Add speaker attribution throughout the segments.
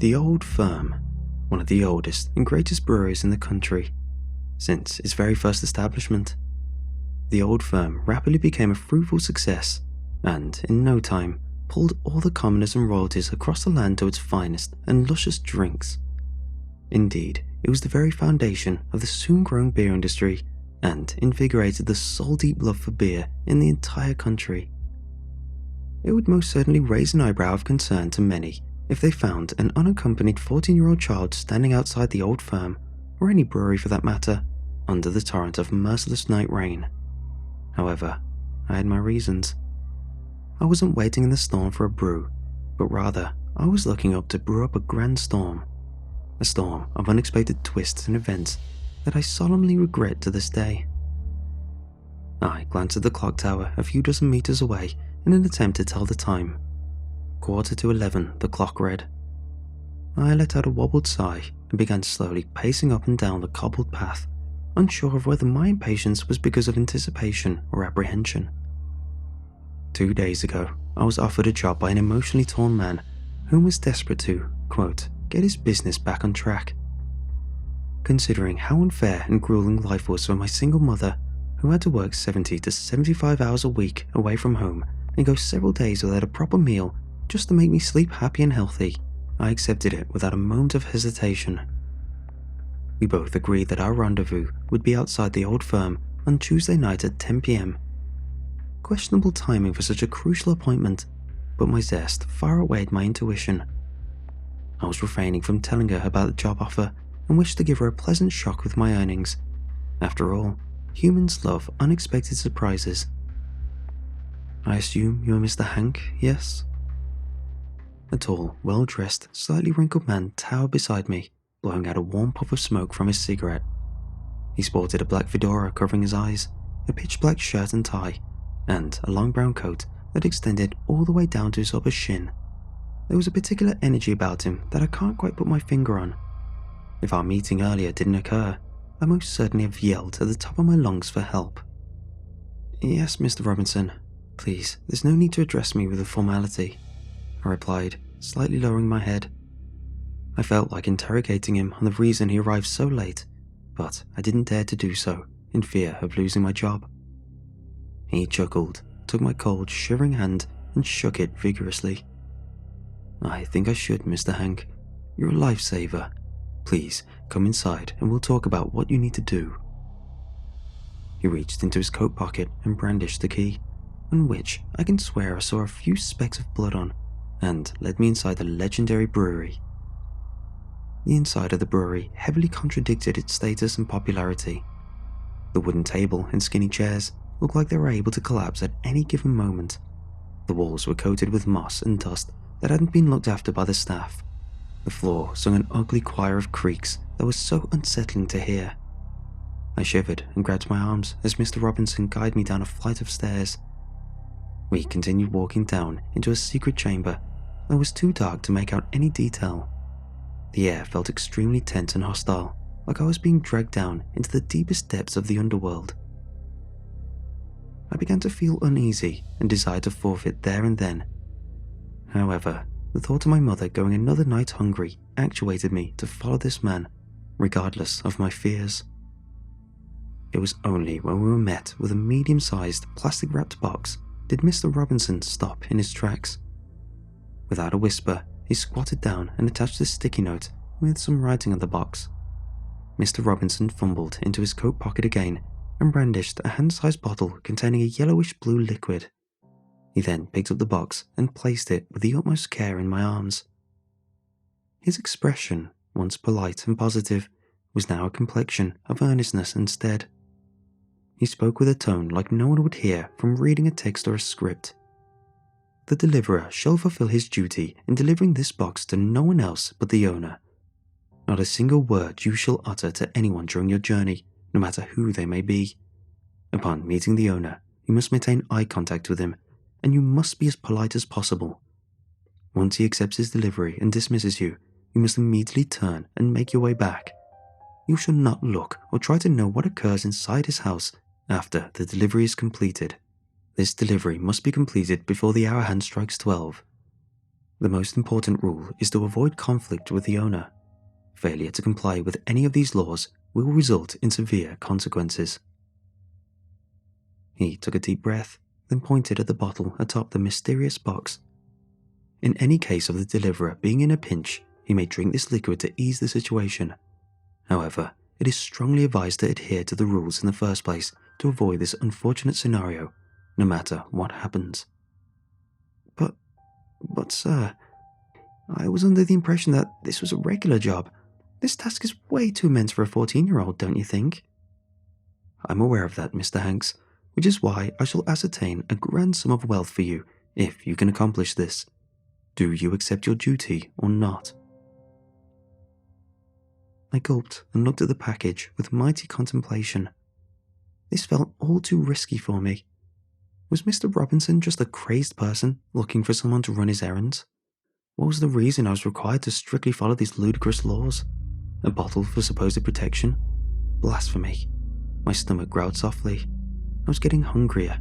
Speaker 1: The Old Firm, one of the oldest and greatest breweries in the country. Since its very first establishment, the Old Firm rapidly became a fruitful success and, in no time, pulled all the commoners and royalties across the land to its finest and luscious drinks. Indeed, it was the very foundation of the soon-growing beer industry and invigorated the soul-deep love for beer in the entire country. It would most certainly raise an eyebrow of concern to many if they found an unaccompanied 14-year-old child standing outside the Old Firm, or any brewery for that matter, under the torrent of merciless night rain. However, I had my reasons. I wasn't waiting in the storm for a brew, but rather I was looking up to brew up a grand storm. A storm of unexpected twists and events that I solemnly regret to this day. I glanced at the clock tower a few dozen meters away in an attempt to tell the time. 11:15, the clock read. I let out a wobbled sigh and began slowly pacing up and down the cobbled path, unsure of whether my impatience was because of anticipation or apprehension. 2 days ago, I was offered a job by an emotionally torn man whom was desperate to, quote, get his business back on track. Considering how unfair and grueling life was for my single mother, who had to work 70 to 75 hours a week away from home and go several days without a proper meal just to make me sleep happy and healthy, I accepted it without a moment of hesitation. We both agreed that our rendezvous would be outside the Old Firm on Tuesday night at 10 p.m. Questionable timing for such a crucial appointment, but my zest far outweighed my intuition. I was refraining from telling her about the job offer and wished to give her a pleasant shock with my earnings. After all, humans love unexpected surprises. I assume you are Mr. Hank, yes? A tall, well-dressed, slightly wrinkled man towered beside me, blowing out a warm puff of smoke from his cigarette. He sported a black fedora covering his eyes, a pitch-black shirt and tie, and a long brown coat that extended all the way down to his upper shin. There was a particular energy about him that I can't quite put my finger on. If our meeting earlier didn't occur, I most certainly have yelled at the top of my lungs for help. Yes, Mr. Robinson. Please, there's no need to address me with a formality, I replied, slightly lowering my head. I felt like interrogating him on the reason he arrived so late, but I didn't dare to do so, in fear of losing my job. He chuckled, took my cold, shivering hand, and shook it vigorously. I think I should, Mr. Hank. You're a lifesaver. Please, come inside and we'll talk about what you need to do. He reached into his coat pocket and brandished the key, on which I can swear I saw a few specks of blood on, and led me inside the legendary brewery. The inside of the brewery heavily contradicted its status and popularity. The wooden table and skinny chairs looked like they were able to collapse at any given moment. The walls were coated with moss and dust that hadn't been looked after by the staff. The floor sung an ugly choir of creaks that was so unsettling to hear. I shivered and grabbed my arms as Mr. Robinson guided me down a flight of stairs. We continued walking down into a secret chamber that was too dark to make out any detail. The air felt extremely tense and hostile, like I was being dragged down into the deepest depths of the underworld. I began to feel uneasy and desired to forfeit there and then. However, the thought of my mother going another night hungry actuated me to follow this man, regardless of my fears. It was only when we were met with a medium-sized plastic-wrapped box did Mr. Robinson stop in his tracks. Without a whisper, he squatted down and attached a sticky note with some writing on the box. Mr. Robinson fumbled into his coat pocket again and brandished a hand-sized bottle containing a yellowish-blue liquid. He then picked up the box and placed it with the utmost care in my arms. His expression, once polite and positive, was now a complexion of earnestness instead. He spoke with a tone like no one would hear from reading a text or a script. The deliverer shall fulfill his duty in delivering this box to no one else but the owner. Not a single word you shall utter to anyone during your journey, no matter who they may be. Upon meeting the owner, you must maintain eye contact with him, and you must be as polite as possible. Once he accepts his delivery and dismisses you, you must immediately turn and make your way back. You shall not look or try to know what occurs inside his house after the delivery is completed. This delivery must be completed before the hour hand strikes 12. The most important rule is to avoid conflict with the owner. Failure to comply with any of these laws will result in severe consequences. He took a deep breath, then pointed at the bottle atop the mysterious box. In any case of the deliverer being in a pinch, he may drink this liquid to ease the situation. However, it is strongly advised to adhere to the rules in the first place to avoid this unfortunate scenario, no matter what happens. But sir, I was under the impression that this was a regular job. This task is way too immense for a 14-year-old, don't you think? I'm aware of that, Mr. Hanks, which is why I shall ascertain a grand sum of wealth for you if you can accomplish this. Do you accept your duty or not? I gulped and looked at the package with mighty contemplation. This felt all too risky for me. Was Mr. Robinson just a crazed person looking for someone to run his errands? What was the reason I was required to strictly follow these ludicrous laws? A bottle for supposed protection? Blasphemy. My stomach growled softly. I was getting hungrier.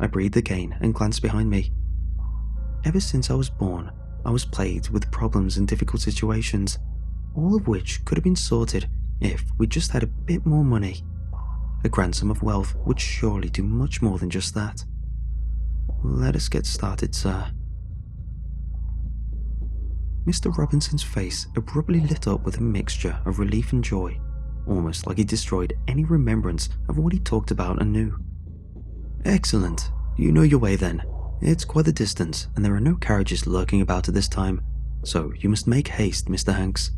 Speaker 1: I breathed again and glanced behind me. Ever since I was born, I was plagued with problems and difficult situations, all of which could have been sorted if we just had a bit more money. A grand sum of wealth would surely do much more than just that. Let us get started, sir. Mr. Robinson's face abruptly lit up with a mixture of relief and joy, almost like he destroyed any remembrance of what he talked about and knew. Excellent. You know your way then. It's quite the distance, and there are no carriages lurking about at this time, so you must make haste, Mr. Hanks.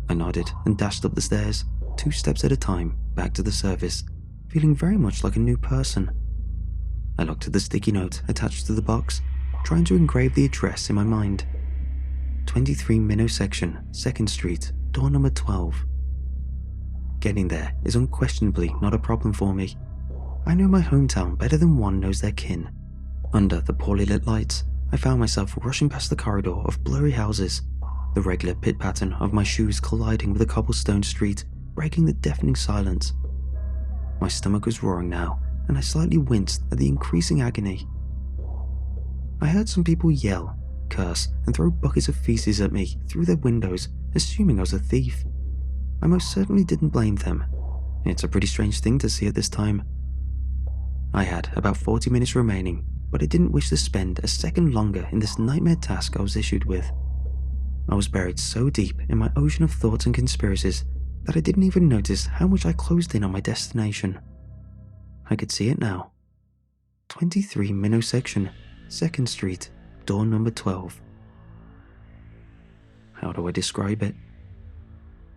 Speaker 1: I nodded and dashed up the stairs, 2 steps at a time, back to the service, feeling very much like a new person. I looked at the sticky note attached to the box, trying to engrave the address in my mind. 23 Minnow Section, 2nd Street, door number 12. Getting there is unquestionably not a problem for me. I know my hometown better than one knows their kin. Under the poorly lit lights, I found myself rushing past the corridor of blurry houses, the regular pit pattern of my shoes colliding with the cobblestone street, breaking the deafening silence. My stomach was roaring now, and I slightly winced at the increasing agony. I heard some people yell, curse, and throw buckets of feces at me through their windows, assuming I was a thief. I most certainly didn't blame them. It's a pretty strange thing to see at this time. I had about 40 minutes remaining, but I didn't wish to spend a second longer in this nightmare task I was issued with. I was buried so deep in my ocean of thoughts and conspiracies that I didn't even notice how much I closed in on my destination. I could see it now. 23 Minnow Section, 2nd Street, door number 12. How do I describe it?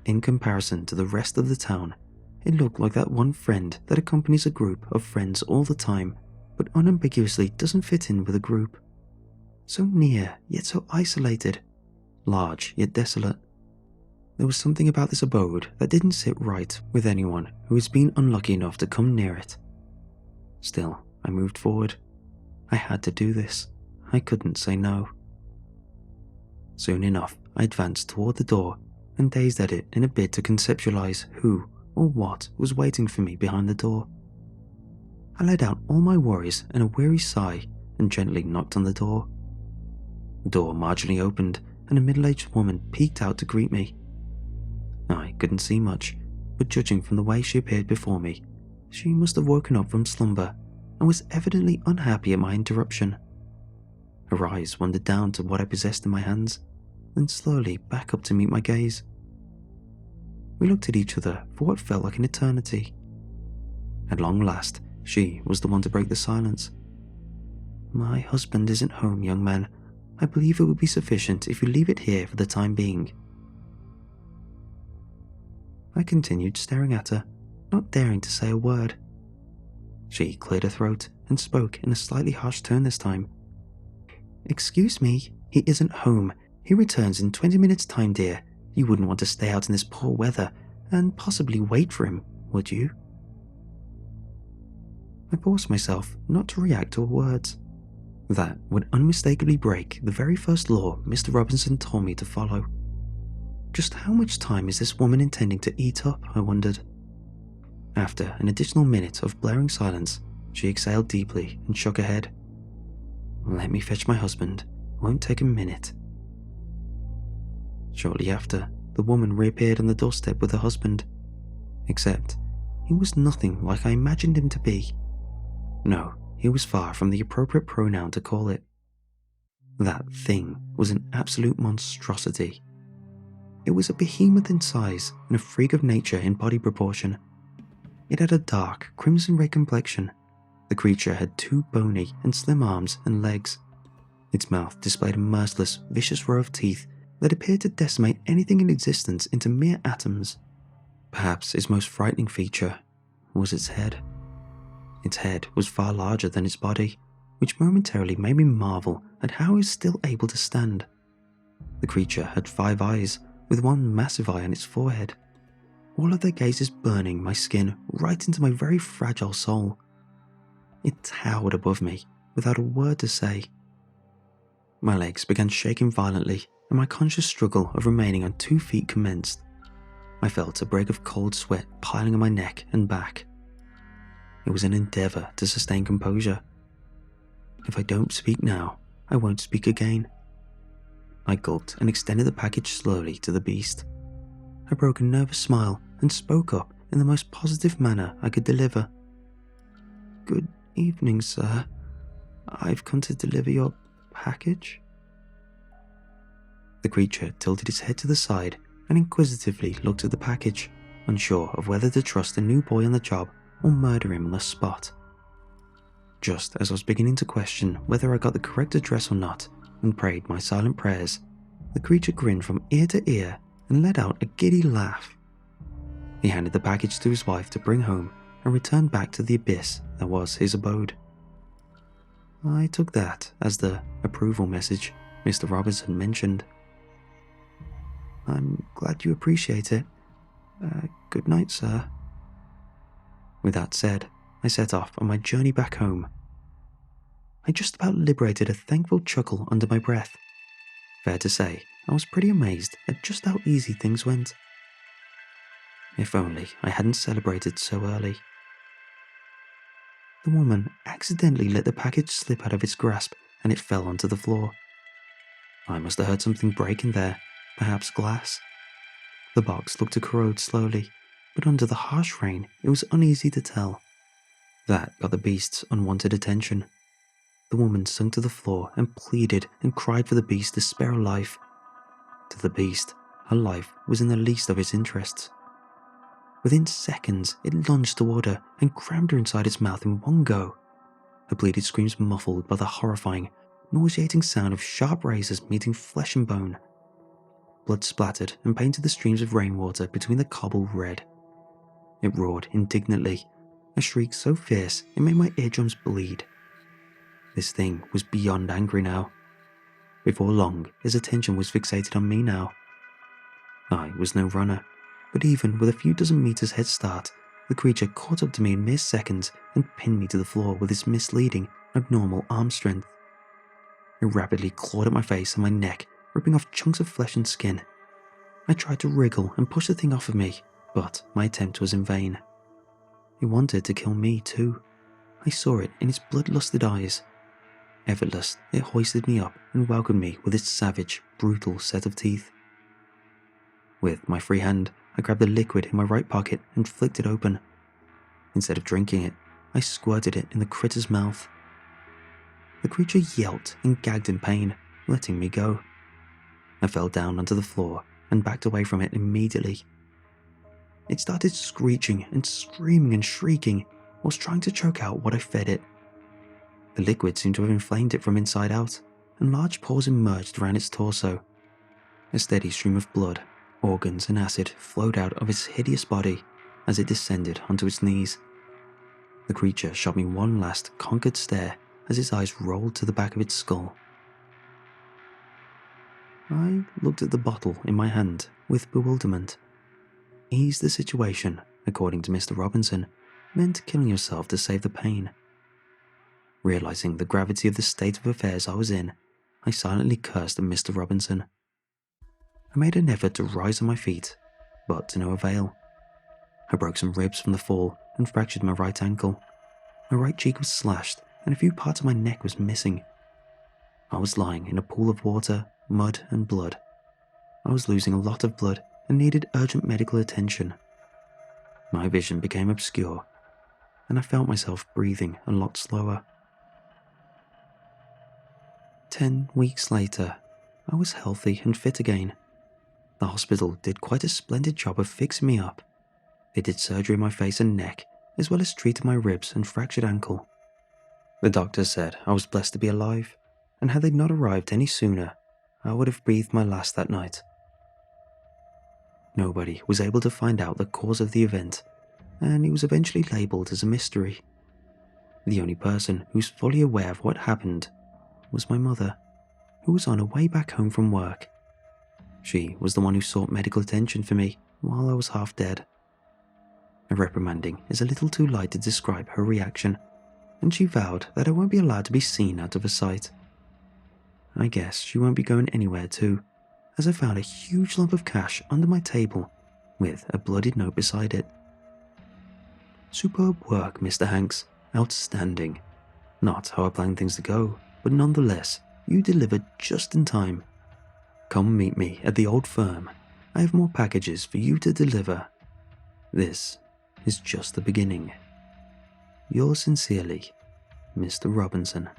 Speaker 1: In comparison to the rest of the town, it looked like that one friend that accompanies a group of friends all the time, but unambiguously doesn't fit in with a group. So near, yet so isolated. Large, yet desolate. There was something about this abode that didn't sit right with anyone who has been unlucky enough to come near it. Still, I moved forward. I had to do this. I couldn't say no. Soon enough, I advanced toward the door and gazed at it in a bid to conceptualize who or what was waiting for me behind the door. I let out all my worries in a weary sigh and gently knocked on the door. The door marginally opened and a middle-aged woman peeked out to greet me. I couldn't see much, but judging from the way she appeared before me, she must have woken up from slumber and was evidently unhappy at my interruption. Her eyes wandered down to what I possessed in my hands, then slowly back up to meet my gaze. We looked at each other for what felt like an eternity. At long last, she was the one to break the silence. "My husband isn't home, young man. I believe it would be sufficient if you leave it here for the time being." I continued staring at her, not daring to say a word. She cleared her throat and spoke in a slightly harsh tone this time. "Excuse me, he isn't home. He returns in 20 minutes' time, dear. You wouldn't want to stay out in this poor weather and possibly wait for him, would you?" I forced myself not to react to her words. That would unmistakably break the very first law Mr. Robinson told me to follow. Just how much time is this woman intending to eat up, I wondered. After an additional minute of blaring silence, she exhaled deeply and shook her head. "Let me fetch my husband. won't take a minute." Shortly after, the woman reappeared on the doorstep with her husband, except he was nothing like I imagined him to be. No, he was far from the appropriate pronoun to call it. That thing was an absolute monstrosity. It was a behemoth in size and a freak of nature in body proportion. It had a dark, crimson-red complexion. The creature had 2 bony and slim arms and legs. Its mouth displayed a merciless, vicious row of teeth that appeared to decimate anything in existence into mere atoms. Perhaps its most frightening feature was its head. Its head was far larger than its body, which momentarily made me marvel at how it was still able to stand. The creature had 5 eyes, with one massive eye on its forehead, all of their gazes burning my skin right into my very fragile soul. It towered above me, without a word to say. My legs began shaking violently, and my conscious struggle of remaining on 2 feet commenced. I felt a break of cold sweat piling on my neck and back. It was an endeavour to sustain composure. If I don't speak now, I won't speak again. I gulped and extended the package slowly to the beast. I broke a nervous smile and spoke up in the most positive manner I could deliver. "Good evening, sir. I've come to deliver your package." The creature tilted its head to the side and inquisitively looked at the package, unsure of whether to trust the new boy on the job or murder him on the spot. Just as I was beginning to question whether I got the correct address or not and prayed my silent prayers, the creature grinned from ear to ear and let out a giddy laugh. He handed the package to his wife to bring home and returned back to the abyss that was his abode. I took that as the approval message Mr. Robinson mentioned. "I'm glad you appreciate it. Good night, sir." With that said, I set off on my journey back home. I just about liberated a thankful chuckle under my breath. Fair to say, I was pretty amazed at just how easy things went. If only I hadn't celebrated so early. The woman accidentally let the package slip out of its grasp and it fell onto the floor. I must have heard something break in there, perhaps glass. The box looked to corrode slowly, but under the harsh rain it was uneasy to tell. That got the beast's unwanted attention. The woman sunk to the floor and pleaded and cried for the beast to spare her life. To the beast, her life was in the least of its interests. Within seconds, it lunged toward her and crammed her inside its mouth in one go. Her pleaded screams muffled by the horrifying, nauseating sound of sharp razors meeting flesh and bone. Blood splattered and painted the streams of rainwater between the cobble red. It roared indignantly, a shriek so fierce it made my eardrums bleed. This thing was beyond angry now. Before long, his attention was fixated on me now. I was no runner, but even with a few dozen meters head start, the creature caught up to me in mere seconds and pinned me to the floor with its misleading, abnormal arm strength. It rapidly clawed at my face and my neck, ripping off chunks of flesh and skin. I tried to wriggle and push the thing off of me, but my attempt was in vain. It wanted to kill me too. I saw it in its bloodlusted eyes. Effortless, it hoisted me up and welcomed me with its savage, brutal set of teeth. With my free hand, I grabbed the liquid in my right pocket and flicked it open. Instead of drinking it, I squirted it in the critter's mouth. The creature yelped and gagged in pain, letting me go. I fell down onto the floor and backed away from it immediately. It started screeching and screaming and shrieking whilst trying to choke out what I fed it. The liquid seemed to have inflamed it from inside out, and large pores emerged around its torso. A steady stream of blood, organs and acid flowed out of its hideous body as it descended onto its knees. The creature shot me one last conquered stare as its eyes rolled to the back of its skull. I looked at the bottle in my hand with bewilderment. Ease the situation, according to Mr. Robinson, meant killing yourself to save the pain. Realizing the gravity of the state of affairs I was in, I silently cursed at Mr. Robinson. I made an effort to rise on my feet, but to no avail. I broke some ribs from the fall and fractured my right ankle. My right cheek was slashed and a few parts of my neck was missing. I was lying in a pool of water, mud, and blood. I was losing a lot of blood and needed urgent medical attention. My vision became obscure, and I felt myself breathing a lot slower. 10 weeks later, I was healthy and fit again. The hospital did quite a splendid job of fixing me up. They did surgery on my face and neck, as well as treated my ribs and fractured ankle. The doctor said I was blessed to be alive, and had they not arrived any sooner, I would have breathed my last that night. Nobody was able to find out the cause of the event, and it was eventually labelled as a mystery. The only person who's fully aware of what happened was my mother, who was on her way back home from work. She was the one who sought medical attention for me while I was half dead. A reprimanding is a little too light to describe her reaction, and she vowed that I won't be allowed to be seen out of her sight. I guess she won't be going anywhere too, as I found a huge lump of cash under my table with a bloodied note beside it. Superb work, Mr. Hanks. Outstanding. Not how I planned things to go, but nonetheless, you delivered just in time. Come meet me at the old firm. I have more packages for you to deliver. This is just the beginning. Yours sincerely, Mr. Robinson.